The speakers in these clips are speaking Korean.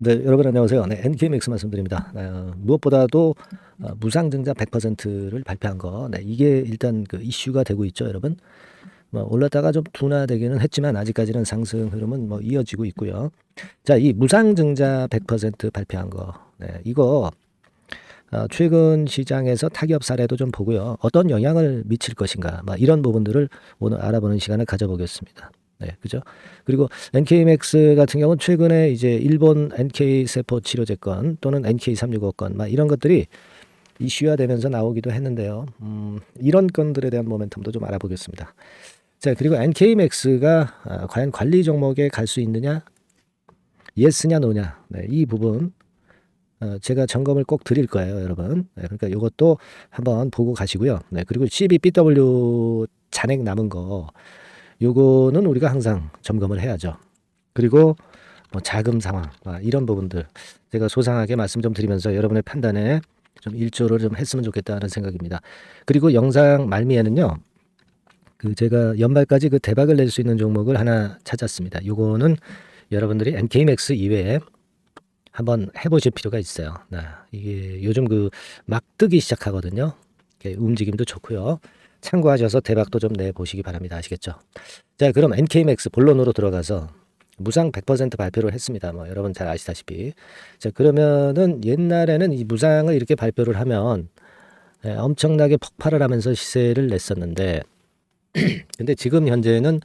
네, 여러분 안녕하세요. 네, NKMX 말씀드립니다. 무엇보다도 무상증자 100%를 발표한 거, 네, 이게 일단 그 이슈가 되고 있죠, 여러분. 뭐 올랐다가 좀 둔화되기는 했지만 아직까지는 상승 흐름은 뭐 이어지고 있고요. 자, 이 무상증자 100% 발표한 거, 네, 이거 최근 시장에서 타격 사례도 좀 보고요. 어떤 영향을 미칠 것인가, 뭐 이런 부분들을 오늘 알아보는 시간을 가져보겠습니다. 네, 그죠? 그리고 NK맥스 같은 경우는 최근에 이제 일본 NK 세포 치료제 건 또는 NK365 건, 막 이런 것들이 이슈화 되면서 나오기도 했는데요. 이런 건들에 대한 모멘텀도 좀 알아보겠습니다. 자, 그리고 NK맥스가 과연 관리 종목에 갈 수 있느냐, 예스냐, 노냐, 네, 이 부분 제가 점검을 꼭 드릴 거예요, 여러분. 네, 그러니까 이것도 한번 보고 가시고요. 네, 그리고 CBBW 잔액 남은 거, 요거는 우리가 항상 점검을 해야죠. 그리고 뭐 자금 상황, 이런 부분들 제가 소상하게 말씀 좀 드리면서 여러분의 판단에 좀 일조를 좀 했으면 좋겠다는 생각입니다. 그리고 영상 말미에는요, 그 제가 연말까지 그 대박을 낼 수 있는 종목을 하나 찾았습니다. 요거는 여러분들이 NK맥스 이외에 한번 해보실 필요가 있어요. 이게 요즘 그 막 뜨기 시작하거든요. 움직임도 좋고요. 참고하셔서 대박도 좀 내보시기 바랍니다. 아시겠죠? 자, 그럼 NK맥스 본론으로 들어가서 무상 100% 발표를 했습니다. 뭐 여러분 잘 아시다시피. 자, 그러면은 옛날에는 이 무상을 이렇게 발표를 하면 엄청나게 폭발을 하면서 시세를 냈었는데, 근데 지금 현재는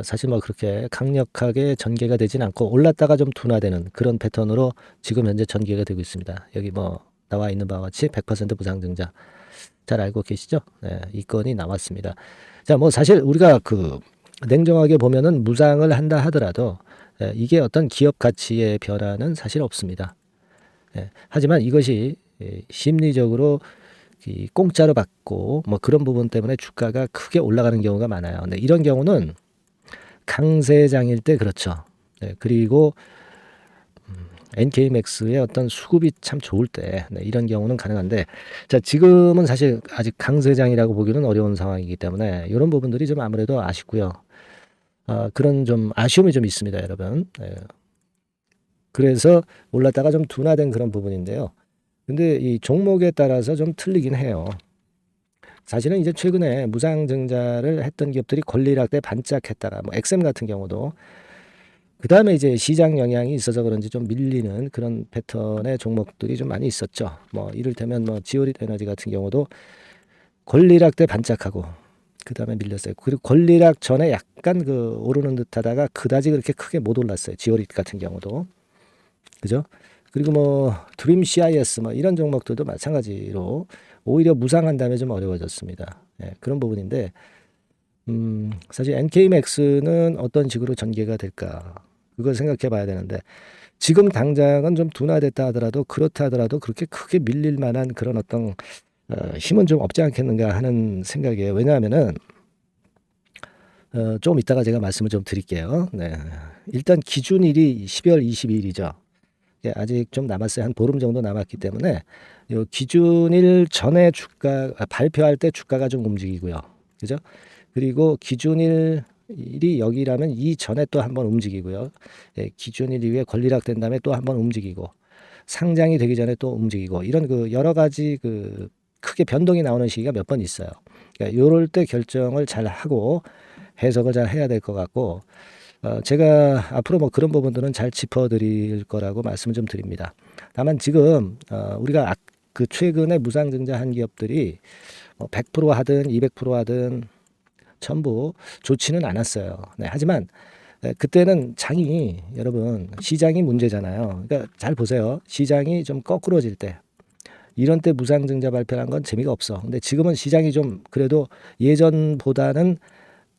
사실 뭐 그렇게 강력하게 전개가 되진 않고 올랐다가 좀 둔화되는 그런 패턴으로 지금 현재 전개가 되고 있습니다. 여기 뭐 나와 있는 바와 같이 100% 무상증자 잘 알고 계시죠? 네, 이 건이 나왔습니다. 자, 뭐 사실 우리가 그 냉정하게 보면은 무상을 한다 하더라도 이게 어떤 기업 가치의 변화는 사실 없습니다. 하지만 이것이 심리적으로 이 공짜로 받고 뭐 그런 부분 때문에 주가가 크게 올라가는 경우가 많아요. 근데 이런 경우는 강세장일 때 그렇죠. 그리고 NK맥스의 어떤 수급이 참 좋을 때, 이런 경우는 가능한데, 자, 지금은 사실 아직 강세장이라고 보기는 어려운 상황이기 때문에 이런 부분들이 좀 아무래도 아쉽고요. 그런 좀 아쉬움이 좀 있습니다, 여러분. 그래서 올랐다가 좀 둔화된 그런 부분인데요. 근데 이 종목에 따라서 좀 틀리긴 해요. 사실은 이제 최근에 무상증자를 했던 기업들이 권리락 때 반짝했다가, 뭐 엑셈 같은 경우도 그 다음에 이제 시장 영향이 있어서 그런지 좀 밀리는 그런 패턴의 종목들이 좀 많이 있었죠. 뭐 이를테면 뭐 지오릿 에너지 같은 경우도 권리락 때 반짝하고 그 다음에 밀렸어요. 그리고 권리락 전에 약간 그 오르는 듯하다가 그다지 그렇게 크게 못 올랐어요. 지오릿 같은 경우도 그죠? 그리고 뭐 드림 CIS 뭐 이런 종목들도 마찬가지로 오히려 무상한 다음에 좀 어려워졌습니다. 그런 부분인데 사실 NK맥스는 어떤 식으로 전개가 될까? 그걸 생각해 봐야 되는데 지금 당장은 좀 둔화됐다 하더라도 그렇다 하더라도 그렇게 크게 밀릴 만한 그런 어떤 힘은 좀 없지 않겠는가 하는 생각이에요. 왜냐하면은 좀 이따가 제가 말씀을 좀 드릴게요. 네. 일단 기준일이 12월 22일이죠. 아직 좀 남았어요. 한 보름 정도 남았기 때문에 요 기준일 전에 주가 발표할 때 주가가 좀 움직이고요. 그죠? 그리고 기준일이 여기라면 이 전에 또 한번 움직이고요. 기준일 이후에 권리락 된 다음에 또 한번 움직이고 상장이 되기 전에 또 움직이고 이런 그 여러 가지 그 크게 변동이 나오는 시기가 몇 번 있어요. 그러니까 요럴 때 결정을 잘 하고 해석을 잘 해야 될 것 같고 제가 앞으로 뭐 그런 부분들은 잘 짚어드릴 거라고 말씀을 좀 드립니다. 다만 지금 우리가 그 최근에 무상증자한 기업들이 100% 하든 200% 하든 전부 좋지는 않았어요. 네, 하지만 그때는 장이 여러분 시장이 문제잖아요. 그러니까 잘 보세요. 시장이 좀 거꾸로질 때 이런 때 무상증자 발표한 건 재미가 없어. 근데 지금은 시장이 좀 그래도 예전보다는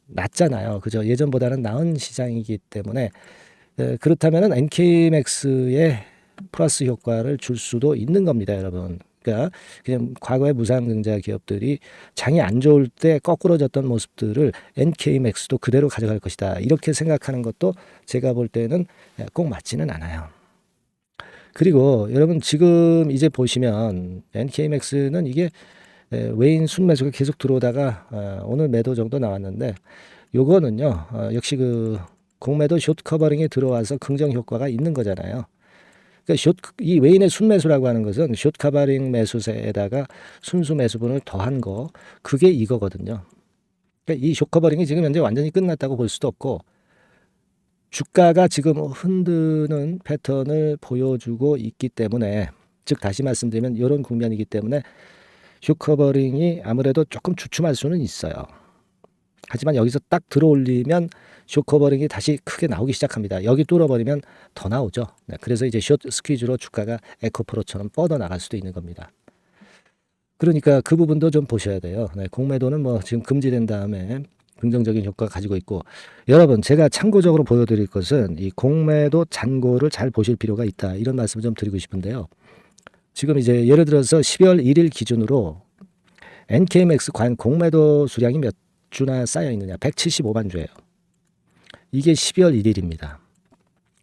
낫잖아요. 그죠? 예전보다는 나은 시장이기 때문에 그렇다면은 NK맥스에 플러스 효과를 줄 수도 있는 겁니다, 여러분. 그러니까 그냥 과거의 무상증자 기업들이 장이 안 좋을 때 거꾸로졌던 모습들을 NK맥스도 그대로 가져갈 것이다. 이렇게 생각하는 것도 제가 볼 때는 꼭 맞지는 않아요. 그리고 여러분 지금 이제 보시면 NK맥스는 이게 외인 순매수가 계속 들어오다가 오늘 매도 정도 나왔는데 요거는요 역시 그 공매도 숏 커버링에 들어와서 긍정 효과가 있는 거잖아요. 그러니까 이 외인의 순매수라고 하는 것은 숏 커버링 매수세에다가 순수 매수분을 더한 거, 그게 이거거든요. 그러니까 이 숏 커버링이 지금 현재 완전히 끝났다고 볼 수도 없고, 주가가 지금 흔드는 패턴을 보여주고 있기 때문에, 즉 다시 말씀드리면 이런 국면이기 때문에 숏 커버링이 아무래도 조금 주춤할 수는 있어요. 하지만 여기서 딱 들어올리면 숏 커버링이 다시 크게 나오기 시작합니다. 여기 뚫어버리면 더 나오죠. 네, 그래서 이제 숏 스퀴즈로 주가가 에코프로처럼 뻗어나갈 수도 있는 겁니다. 그러니까 그 부분도 좀 보셔야 돼요. 네, 공매도는 뭐 지금 금지된 다음에 긍정적인 효과가 가지고 있고, 여러분 제가 참고적으로 보여드릴 것은 이 공매도 잔고를 잘 보실 필요가 있다, 이런 말씀을 좀 드리고 싶은데요. 지금 이제 예를 들어서 12월 1일 기준으로 NKMX 과연 공매도 수량이 몇 주나 쌓여 있느냐, 175만 주예요. 이게 12월 1일입니다.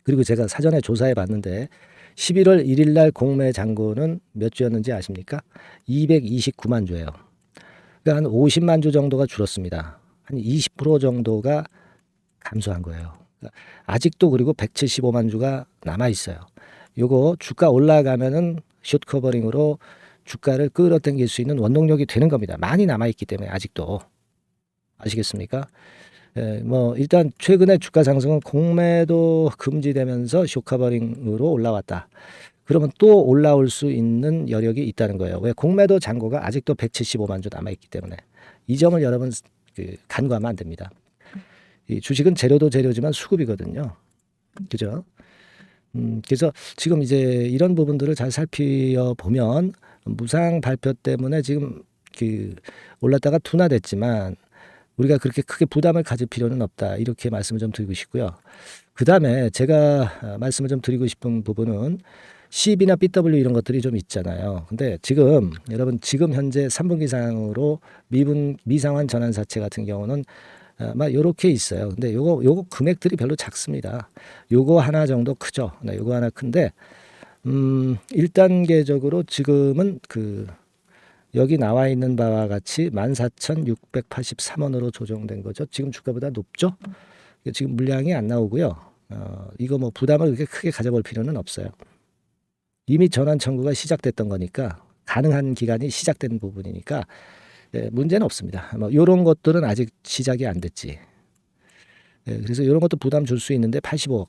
그리고 제가 사전에 조사해 봤는데 11월 1일 날 공매 잔고는 몇 주였는지 아십니까? 229만 주예요. 그러니까 한 50만 주 정도가 줄었습니다. 한 20% 정도가 감소한 거예요. 그러니까 아직도 그리고 175만 주가 남아 있어요. 요거 주가 올라가면은 숏 커버링으로 주가를 끌어당길 수 있는 원동력이 되는 겁니다. 많이 남아 있기 때문에 아직도. 아시겠습니까? 뭐 일단 최근에 주가 상승은 공매도 금지되면서 숏 커버링으로 올라왔다. 그러면 또 올라올 수 있는 여력이 있다는 거예요. 왜? 공매도 잔고가 아직도 175만 주 남아 있기 때문에. 이 점을 여러분 간과하면 안 됩니다. 이 주식은 재료도 재료지만 수급이거든요. 그죠? 그래서 지금 이제 이런 부분들을 잘 살펴보면 무상 발표 때문에 지금 올랐다가 둔화됐지만 우리가 그렇게 크게 부담을 가질 필요는 없다, 이렇게 말씀을 좀 드리고 싶고요. 그 다음에 제가 말씀을 좀 드리고 싶은 부분은 CB나 BW 이런 것들이 좀 있잖아요. 근데 지금 여러분 지금 현재 3분기상으로 미상환 전환사채 같은 경우는 막 요렇게 있어요. 근데 요거 금액들이 별로 작습니다. 요거 하나 정도 크죠. 네, 요거 하나 큰데 1단계적으로 지금은 여기 나와 있는 바와 같이 14,683원으로 조정된 거죠. 지금 주가보다 높죠. 지금 물량이 안 나오고요. 이거 뭐 부담을 그렇게 크게 가져볼 필요는 없어요. 이미 전환 청구가 시작됐던 거니까, 가능한 기간이 시작된 부분이니까 문제는 없습니다. 뭐 이런 것들은 아직 시작이 안 됐지. 그래서 이런 것도 부담 줄 수 있는데 85억,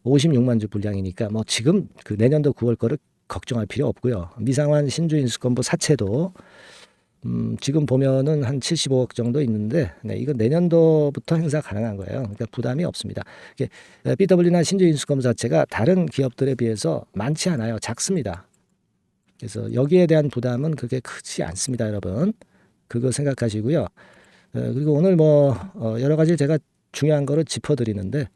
56만 주 분량이니까 뭐 지금 내년도 9월 거를 걱정할 필요 없고요. 미상환 신주 인수권부 사채도 지금 보면은 한 75억 정도 있는데, 네, 이건 내년도부터 행사 가능한 거예요. 그러니까 부담이 없습니다. BW나 신주 인수권부 자체가 다른 기업들에 비해서 많지 않아요. 작습니다. 그래서 여기에 대한 부담은 그렇게 크지 않습니다, 여러분. 그거 생각하시고요. 그리고 오늘 뭐 여러 가지 제가 중요한 거를 짚어드리는데,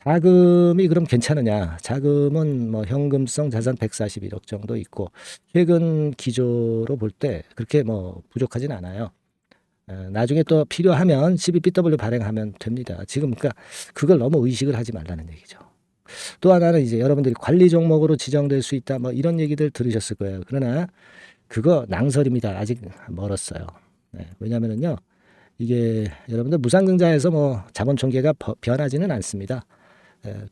자금이 그럼 괜찮으냐? 자금은 뭐 현금성 자산 141억 정도 있고, 최근 기조로 볼 때 그렇게 뭐 부족하진 않아요. 나중에 또 필요하면 12BW 발행하면 됩니다. 지금 그러니까 그걸 너무 의식을 하지 말라는 얘기죠. 또 하나는 이제 여러분들이 관리 종목으로 지정될 수 있다, 뭐 이런 얘기들 들으셨을 거예요. 그러나 그거 낭설입니다. 아직 멀었어요. 네, 왜냐면은요, 이게 여러분들 무상증자에서 뭐 자본 총계가 변하지는 않습니다.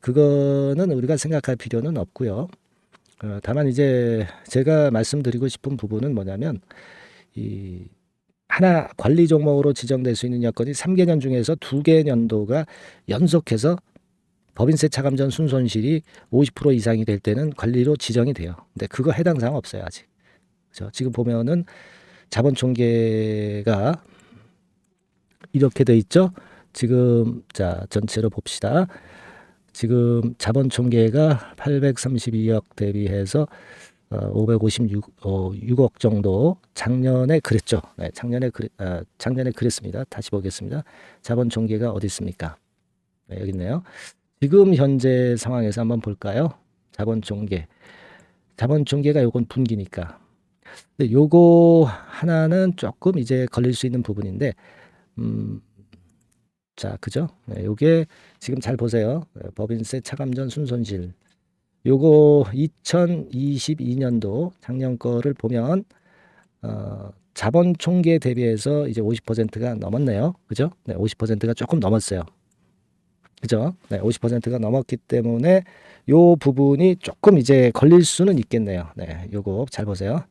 그거는 우리가 생각할 필요는 없고요. 다만 이제 제가 말씀드리고 싶은 부분은 뭐냐면, 이 하나 관리 종목으로 지정될 수 있는 여건이 3개년 중에서 2개 년도가 연속해서 법인세 차감전 순손실이 50% 이상이 될 때는 관리로 지정이 돼요. 근데 그거 해당 사항 없어요, 아직. 그렇죠? 지금 보면은 자본 총계가 이렇게 돼 있죠. 지금 자 전체로 봅시다. 지금 자본 총계가 832억 대비해서 556억 정도, 작년에 그랬죠. 네, 작년에 그랬습니다. 다시 보겠습니다. 자본 총계가 어디 있습니까? 네, 여기 있네요. 지금 현재 상황에서 한번 볼까요? 자본 총계가 요건 분기니까. 근데 요거 하나는 조금 이제 걸릴 수 있는 부분인데, 자, 그죠? 네, 요게 지금 잘 보세요. 법인세 차감전 순손실. 요거 2022년도 작년 거를 보면 자본 총계 대비해서 이제 50%가 넘었네요. 그죠? 네, 50%가 조금 넘었어요. 그죠? 네, 50%가 넘었기 때문에 요 부분이 조금 이제 걸릴 수는 있겠네요. 네, 요거 잘 보세요.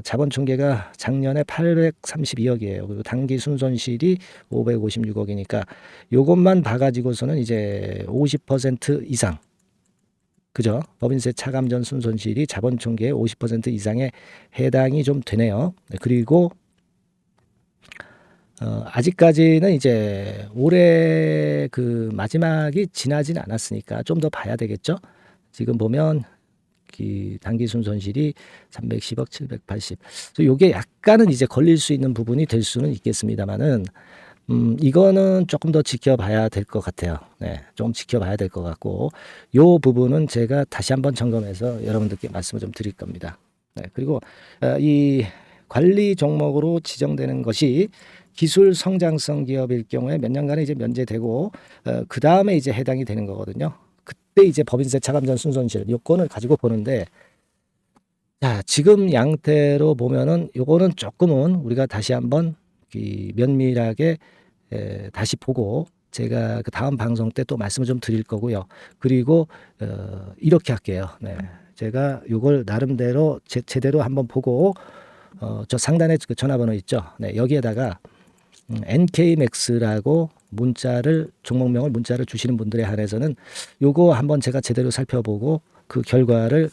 자본 총계가 작년에 832억이에요. 그리고 당기 순손실이 556억이니까 요것만 봐가지고서는 이제 50% 이상, 그죠? 법인세 차감전 순손실이 자본 총계의 50% 이상에 해당이 좀 되네요. 네, 그리고 아직까지는 이제 올해 그 마지막이 지나진 않았으니까 좀 더 봐야 되겠죠? 지금 보면 단기순 손실이 310억 780. 그래서 요게 약간은 이제 걸릴 수 있는 부분이 될 수는 있겠습니다만은 이거는 조금 더 지켜봐야 될 것 같아요. 네, 좀 지켜봐야 될 것 같고 요 부분은 제가 다시 한번 점검해서 여러분들께 말씀을 좀 드릴 겁니다. 네, 그리고 이 관리 종목으로 지정되는 것이 기술 성장성 기업일 경우에 몇 년간은 이제 면제되고 그 다음에 이제 해당이 되는 거거든요. 그때 이제 법인세 차감전 순손실 요건을 가지고 보는데, 자, 지금 양태로 보면은 요거는 조금은 우리가 다시 한번 면밀하게 다시 보고 제가 그 다음 방송 때 또 말씀을 좀 드릴 거고요. 그리고 이렇게 할게요. 네. 제가 요걸 나름대로 제대로 한번 보고 저 상단에 그 전화번호 있죠. 네, 여기에다가 NK맥스라고 종목명을 문자를 주시는 분들에 한해서는 요거 한번 제가 제대로 살펴보고 그 결과를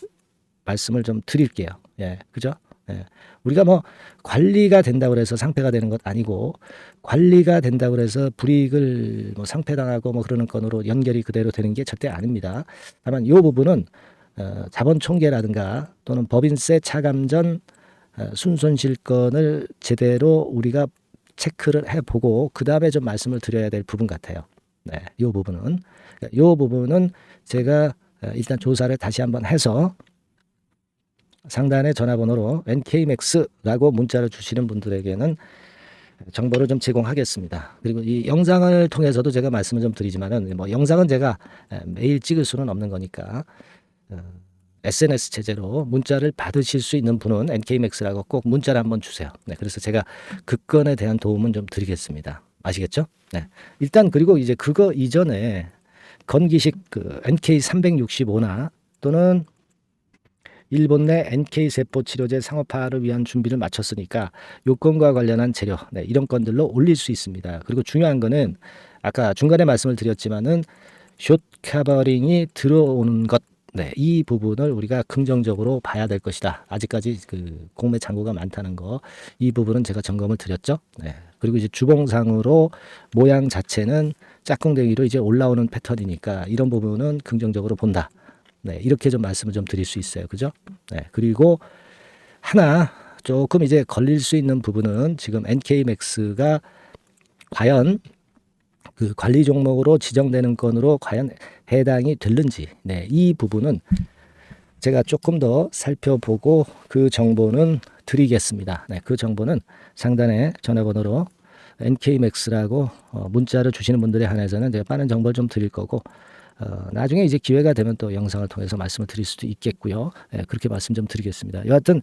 말씀을 좀 드릴게요. 예, 그죠? 예. 우리가 뭐 관리가 된다고 해서 상패가 되는 것 아니고 관리가 된다고 해서 불이익을 뭐 상패당하고 뭐 그러는 건으로 연결이 그대로 되는 게 절대 아닙니다. 다만 요 부분은 자본 총계라든가 또는 법인세 차감전 순손실건을 제대로 우리가 체크를 해보고 그 다음에 좀 말씀을 드려야 될 부분 같아요. 네, 요 부분은 제가 일단 조사를 다시 한번 해서 상단의 전화번호로 NK맥스라고 문자를 주시는 분들에게는 정보를 좀 제공하겠습니다. 그리고 이 영상을 통해서도 제가 말씀을 좀 드리지만은 뭐 영상은 제가 매일 찍을 수는 없는 거니까 SNS 체제로 문자를 받으실 수 있는 분은 NK맥스라고 꼭 문자를 한번 주세요. 네, 그래서 제가 그 건에 대한 도움은 좀 드리겠습니다. 아시겠죠? 네. 일단 그리고 이제 그거 이전에 건기식 그 NK365나 또는 일본 내 NK 세포 치료제 상업화를 위한 준비를 마쳤으니까 요건과 관련한 재료, 네, 이런 건들로 올릴 수 있습니다. 그리고 중요한 거는 아까 중간에 말씀을 드렸지만은 숏 커버링이 들어오는 것, 네, 이 부분을 우리가 긍정적으로 봐야 될 것이다. 아직까지 그 공매 잔고가 많다는 거, 이 부분은 제가 점검을 드렸죠. 네. 그리고 이제 주봉상으로 모양 자체는 짝꿍댕이로 이제 올라오는 패턴이니까 이런 부분은 긍정적으로 본다. 네, 이렇게 좀 말씀을 좀 드릴 수 있어요. 그죠? 네, 그리고 하나 조금 이제 걸릴 수 있는 부분은 지금 NK맥스가 과연 그 관리 종목으로 지정되는 건으로 과연 해당이 될는지, 네, 이 부분은 제가 조금 더 살펴보고 그 정보는 드리겠습니다. 네, 그 정보는 상단에 전화번호로 NK맥스라고 문자를 주시는 분들에 한해서는 제가 빠른 정보를 좀 드릴 거고 나중에 이제 기회가 되면 또 영상을 통해서 말씀을 드릴 수도 있겠고요. 네, 그렇게 말씀 좀 드리겠습니다. 여하튼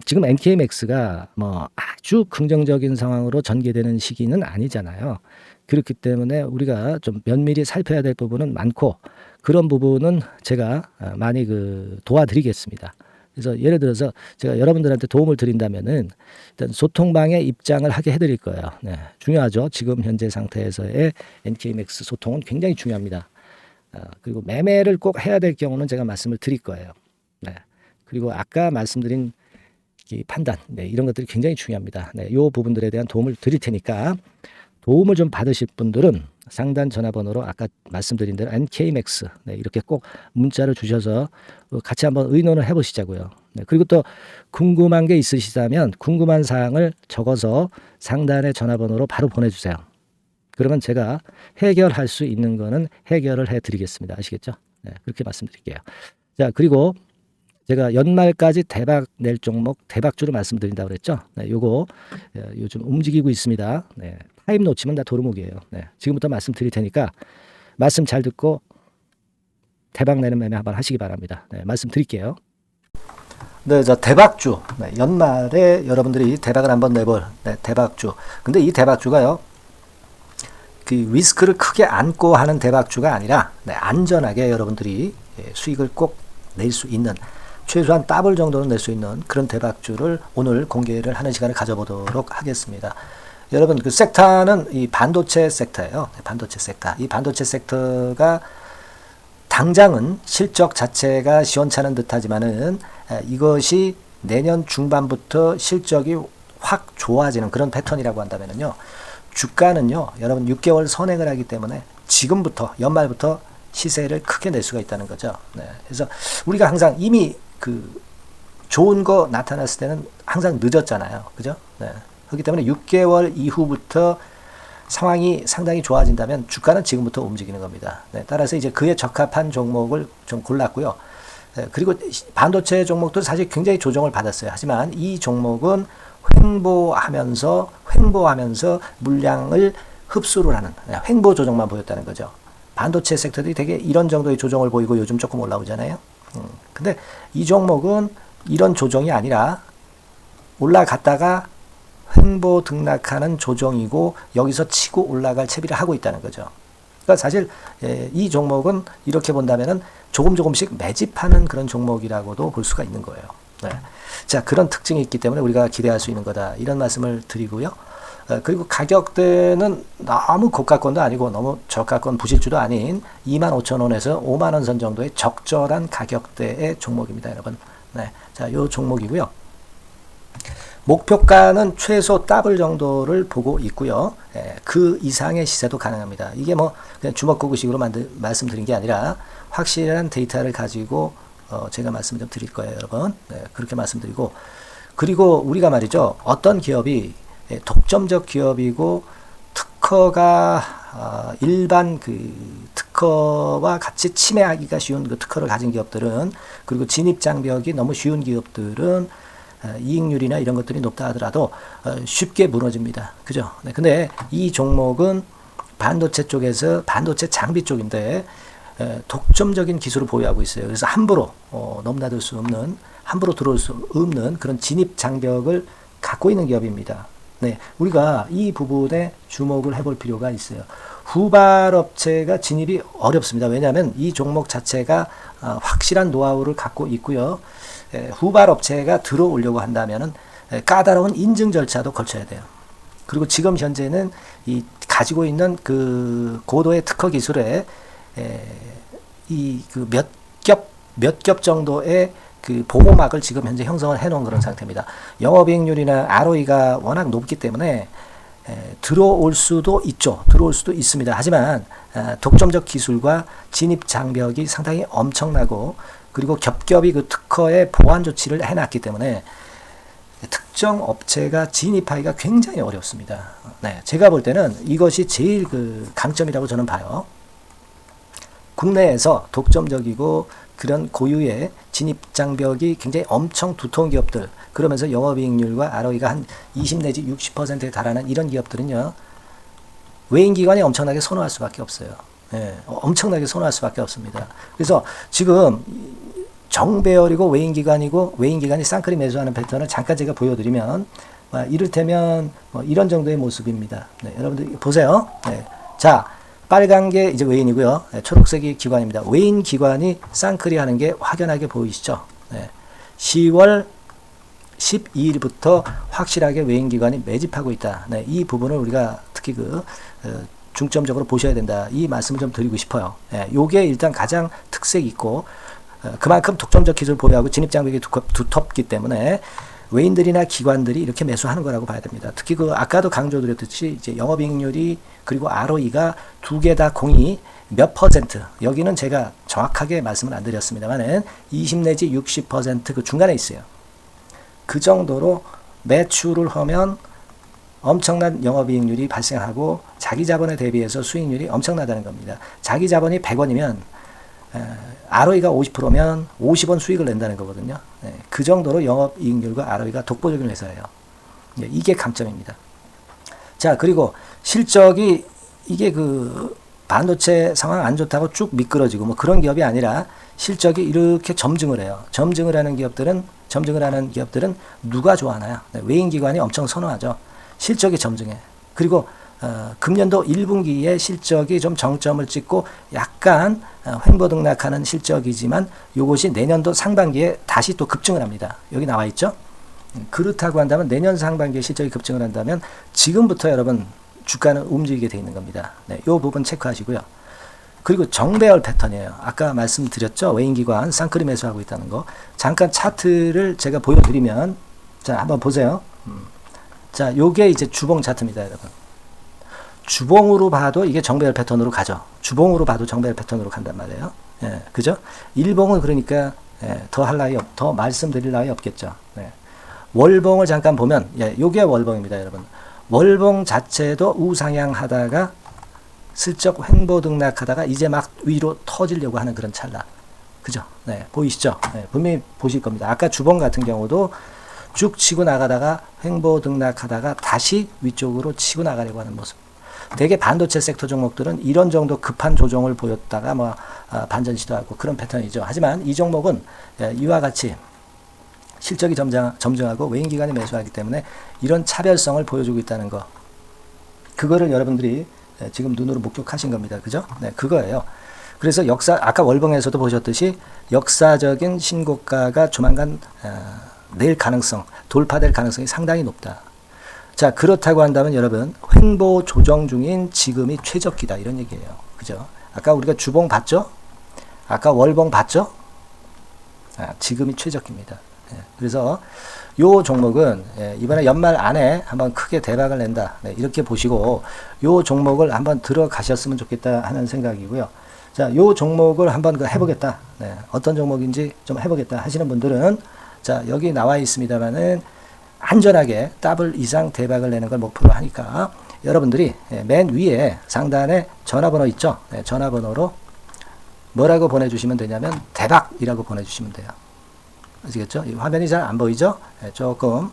지금 NK맥스가 뭐 아주 긍정적인 상황으로 전개되는 시기는 아니잖아요. 그렇기 때문에 우리가 좀 면밀히 살펴야 될 부분은 많고 그런 부분은 제가 많이 도와드리겠습니다. 그래서 예를 들어서 제가 여러분들한테 도움을 드린다면은 일단 소통방에 입장을 하게 해드릴 거예요. 네, 중요하죠. 지금 현재 상태에서의 NK맥스 소통은 굉장히 중요합니다. 그리고 매매를 꼭 해야 될 경우는 제가 말씀을 드릴 거예요. 네. 그리고 아까 말씀드린 이 판단, 네, 이런 것들이 굉장히 중요합니다. 네, 이 부분들에 대한 도움을 드릴 테니까 도움을 좀 받으실 분들은 상단 전화번호로 아까 말씀드린 대로 NK맥스, 네, 이렇게 꼭 문자를 주셔서 같이 한번 의논을 해보시자고요. 네, 그리고 또 궁금한 게 있으시다면 궁금한 사항을 적어서 상단의 전화번호로 바로 보내주세요. 그러면 제가 해결할 수 있는 거는 해결을 해드리겠습니다. 아시겠죠? 네, 그렇게 말씀드릴게요. 자, 그리고 제가 연말까지 대박 낼 종목 대박주로 말씀드린다고 그랬죠? 네, 요거 요즘 움직이고 있습니다. 네, 타임 놓치면 다 도루묵이에요. 네, 지금부터 말씀드릴 테니까 말씀 잘 듣고 대박 내는 매매 한번 하시기 바랍니다. 네, 말씀드릴게요. 네, 자, 대박주. 네, 연말에 여러분들이 대박을 한번 내볼 대박주. 근데 이 대박주가요. 그 리스크를 크게 안고 하는 대박주가 아니라 안전하게 여러분들이 수익을 꼭 낼 수 있는, 최소한 더블 정도는 낼 수 있는 그런 대박주를 오늘 공개를 하는 시간을 가져보도록 하겠습니다. 여러분, 그 섹터는 이 반도체 섹터예요. 반도체 섹터. 이 반도체 섹터가 당장은 실적 자체가 시원찮은 듯하지만은 이것이 내년 중반부터 실적이 확 좋아지는 그런 패턴이라고 한다면은요, 주가는요, 여러분 6개월 선행을 하기 때문에 지금부터 연말부터 시세를 크게 낼 수가 있다는 거죠. 네. 그래서 우리가 항상 이미 그 좋은 거 나타났을 때는 항상 늦었잖아요. 그죠? 네. 그렇기 때문에 6개월 이후부터 상황이 상당히 좋아진다면 주가는 지금부터 움직이는 겁니다. 네. 따라서 이제 그에 적합한 종목을 좀 골랐고요. 네. 그리고 반도체 종목도 사실 굉장히 조정을 받았어요. 하지만 이 종목은 횡보하면서 물량을 흡수를 하는 횡보 조정만 보였다는 거죠. 반도체 섹터들이 되게 이런 정도의 조정을 보이고 요즘 조금 올라오잖아요. 근데 이 종목은 이런 조정이 아니라 올라갔다가 횡보 등락하는 조정이고 여기서 치고 올라갈 채비를 하고 있다는 거죠. 그러니까 사실 이 종목은 이렇게 본다면은 조금씩 매집하는 그런 종목이라고도 볼 수가 있는 거예요. 네. 자, 그런 특징이 있기 때문에 우리가 기대할 수 있는 거다, 이런 말씀을 드리고요. 그리고 가격대는 너무 고가권도 아니고 너무 저가권 부실주도 아닌 25,000원에서 50,000원 선 정도의 적절한 가격대의 종목입니다, 여러분. 네. 자, 요 종목이고요. 목표가는 최소 더블 정도를 보고 있고요. 그 이상의 시세도 가능합니다. 이게 뭐 그냥 주먹구구식으로 말씀드린 게 아니라 확실한 데이터를 가지고 제가 말씀 좀 드릴 거예요, 여러분. 네, 그렇게 말씀드리고, 그리고 우리가 말이죠, 어떤 기업이 독점적 기업이고 특허가 일반 그 특허와 같이 침해하기가 쉬운 그 특허를 가진 기업들은, 그리고 진입 장벽이 너무 쉬운 기업들은 이익률이나 이런 것들이 높다 하더라도 쉽게 무너집니다. 그죠? 네, 근데 이 종목은 반도체 쪽에서 반도체 장비 쪽인데 독점적인 기술을 보유하고 있어요. 그래서 함부로 넘나들 수 없는, 함부로 들어올 수 없는 그런 진입 장벽을 갖고 있는 기업입니다. 네, 우리가 이 부분에 주목을 해볼 필요가 있어요. 후발업체가 진입이 어렵습니다. 왜냐하면 이 종목 자체가 확실한 노하우를 갖고 있고요. 후발업체가 들어오려고 한다면은 까다로운 인증 절차도 거쳐야 돼요. 그리고 지금 현재는 이 가지고 있는 그 고도의 특허 기술에 이 그 몇 겹 정도의 그 보호막을 지금 현재 형성을 해놓은 그런 상태입니다. 영업이익률이나 ROE가 워낙 높기 때문에 들어올 수도 있죠. 들어올 수도 있습니다. 하지만 독점적 기술과 진입 장벽이 상당히 엄청나고, 그리고 겹겹이 그 특허의 보완 조치를 해놨기 때문에 특정 업체가 진입하기가 굉장히 어렵습니다. 네, 제가 볼 때는 이것이 제일 그 강점이라고 저는 봐요. 국내에서 독점적이고 그런 고유의 진입 장벽이 굉장히 엄청 두터운 기업들, 그러면서 영업이익률과 ROE가 한 20 내지 60%에 달하는 이런 기업들은요, 외인기관이 엄청나게 선호할 수밖에 없어요. 예, 엄청나게 선호할 수밖에 없습니다. 그래서 지금 정배열이고 외인기관이 쌍끌이 매수하는 패턴을 잠깐 제가 보여드리면, 이를테면 이런 정도의 모습입니다. 네, 여러분들 보세요. 네. 자, 빨간 게 이제 외인이고요. 네, 초록색이 기관입니다. 외인 기관이 쌍끌이 하는 게 확연하게 보이시죠? 네. 10월 12일부터 확실하게 외인 기관이 매집하고 있다. 네, 이 부분을 우리가 특히 중점적으로 보셔야 된다, 이 말씀을 좀 드리고 싶어요. 네, 요게 일단 가장 특색이 있고, 그만큼 독점적 기술을 보유하고 진입 장벽이 두텁기 때문에 외인들이나 기관들이 이렇게 매수하는 거라고 봐야 됩니다. 특히 아까도 강조드렸듯이 이제 영업이익률이 그리고 ROE가 두 개 다 공이 몇 퍼센트, 여기는 제가 정확하게 말씀을 안 드렸습니다만은 20 내지 60% 그 중간에 있어요. 그 정도로 매출을 하면 엄청난 영업이익률이 발생하고 자기 자본에 대비해서 수익률이 엄청나다는 겁니다. 자기 자본이 100원이면 ROE가 50%면 50원 수익을 낸다는 거거든요. 그 정도로 영업이익률과 ROE가 독보적인 회사예요. 이게 강점입니다. 자, 그리고 실적이 이게 그 반도체 상황 안 좋다고 쭉 미끄러지고 뭐 그런 기업이 아니라 실적이 이렇게 점증을 해요. 점증을 하는 기업들은 누가 좋아하나요? 외인기관이 엄청 선호하죠. 실적이 점증해. 그리고 금년도 1분기에 실적이 좀 정점을 찍고 약간 횡보등락하는 실적이지만 이것이 내년도 상반기에 다시 또 급증을 합니다. 여기 나와 있죠. 그렇다고 한다면 내년 상반기에 실적이 급증을 한다면 지금부터 여러분 주가는 움직이게 되어 있는 겁니다. 네, 이 부분 체크하시고요. 그리고 정배열 패턴이에요. 아까 말씀드렸죠. 외인기관 쌍끌이 매수하고 있다는 거. 잠깐 차트를 제가 보여드리면 자 한번 보세요. 자 요게 이제 주봉 차트입니다. 여러분. 주봉으로 봐도 이게 정배열 패턴으로 가죠. 주봉으로 봐도 정배열 패턴으로 간단 말이에요. 예, 그죠? 일봉은 그러니까 더 말씀드릴 나위 없겠죠. 네. 월봉을 잠깐 보면 요게 월봉입니다. 여러분. 월봉 자체도 우상향 하다가 슬쩍 횡보 등락하다가 이제 막 위로 터지려고 하는 그런 찰나. 그죠? 네, 보이시죠? 네, 분명히 보실 겁니다. 아까 주봉 같은 경우도 쭉 치고 나가다가 횡보 등락하다가 다시 위쪽으로 치고 나가려고 하는 모습. 대개 반도체 섹터 종목들은 이런 정도 급한 조정을 보였다가 반전 시도하고 그런 패턴이죠. 하지만 이 종목은 이와 같이 실적이 점증하고 외인기관이 매수하기 때문에 이런 차별성을 보여주고 있다는 거. 그거를 여러분들이 지금 눈으로 목격하신 겁니다. 그죠? 네, 그거예요. 그래서 아까 월봉에서도 보셨듯이 역사적인 신고가가 조만간 돌파될 가능성이 상당히 높다. 자, 그렇다고 한다면 여러분, 횡보 조정 중인 지금이 최적기다. 이런 얘기예요. 그죠? 아까 우리가 주봉 봤죠? 아까 월봉 봤죠? 지금이 최적기입니다. 그래서 요 종목은 이번에 연말 안에 한번 크게 대박을 낸다. 이렇게 보시고 요 종목을 한번 들어가셨으면 좋겠다 하는 생각이고요. 자, 요 종목을 한번 해보겠다. 어떤 종목인지 좀 해보겠다 하시는 분들은 자, 여기 나와 있습니다만은 안전하게 더블 이상 대박을 내는 걸 목표로 하니까 여러분들이 맨 위에 상단에 전화번호 있죠? 전화번호로 뭐라고 보내주시면 되냐면 대박이라고 보내주시면 돼요. 아시겠죠? 이 화면이 잘 안 보이죠? 조금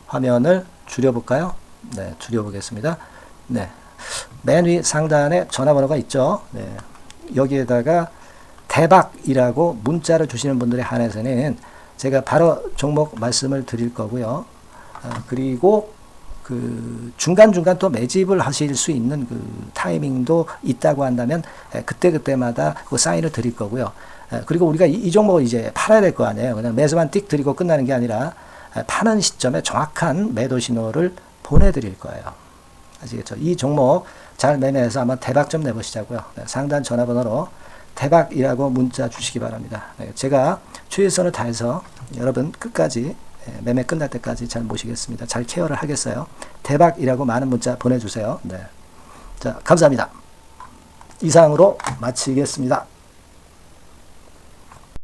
화면을 줄여볼까요? 네, 줄여보겠습니다. 네, 맨 위 상단에 전화번호가 있죠? 네, 여기에다가 대박이라고 문자를 주시는 분들에 한해서는 제가 바로 종목 말씀을 드릴 거고요. 그리고 그 중간중간 또 매집을 하실 수 있는 그 타이밍도 있다고 한다면 그때마다 그 사인을 드릴 거고요. 그리고 우리가 이 종목을 이제 팔아야 될 거 아니에요. 그냥 매수만 띡 드리고 끝나는 게 아니라 파는 시점에 정확한 매도 신호를 보내드릴 거예요. 아시겠죠? 이 종목 잘 매매해서 한번 대박 좀 내보시자고요. 상단 전화번호로 대박이라고 문자 주시기 바랍니다. 제가 최선을 다해서 여러분 끝까지 매매 끝날 때까지 잘 모시겠습니다. 잘 케어를 하겠어요. 대박이라고 많은 문자 보내주세요. 네. 자, 감사합니다. 이상으로 마치겠습니다.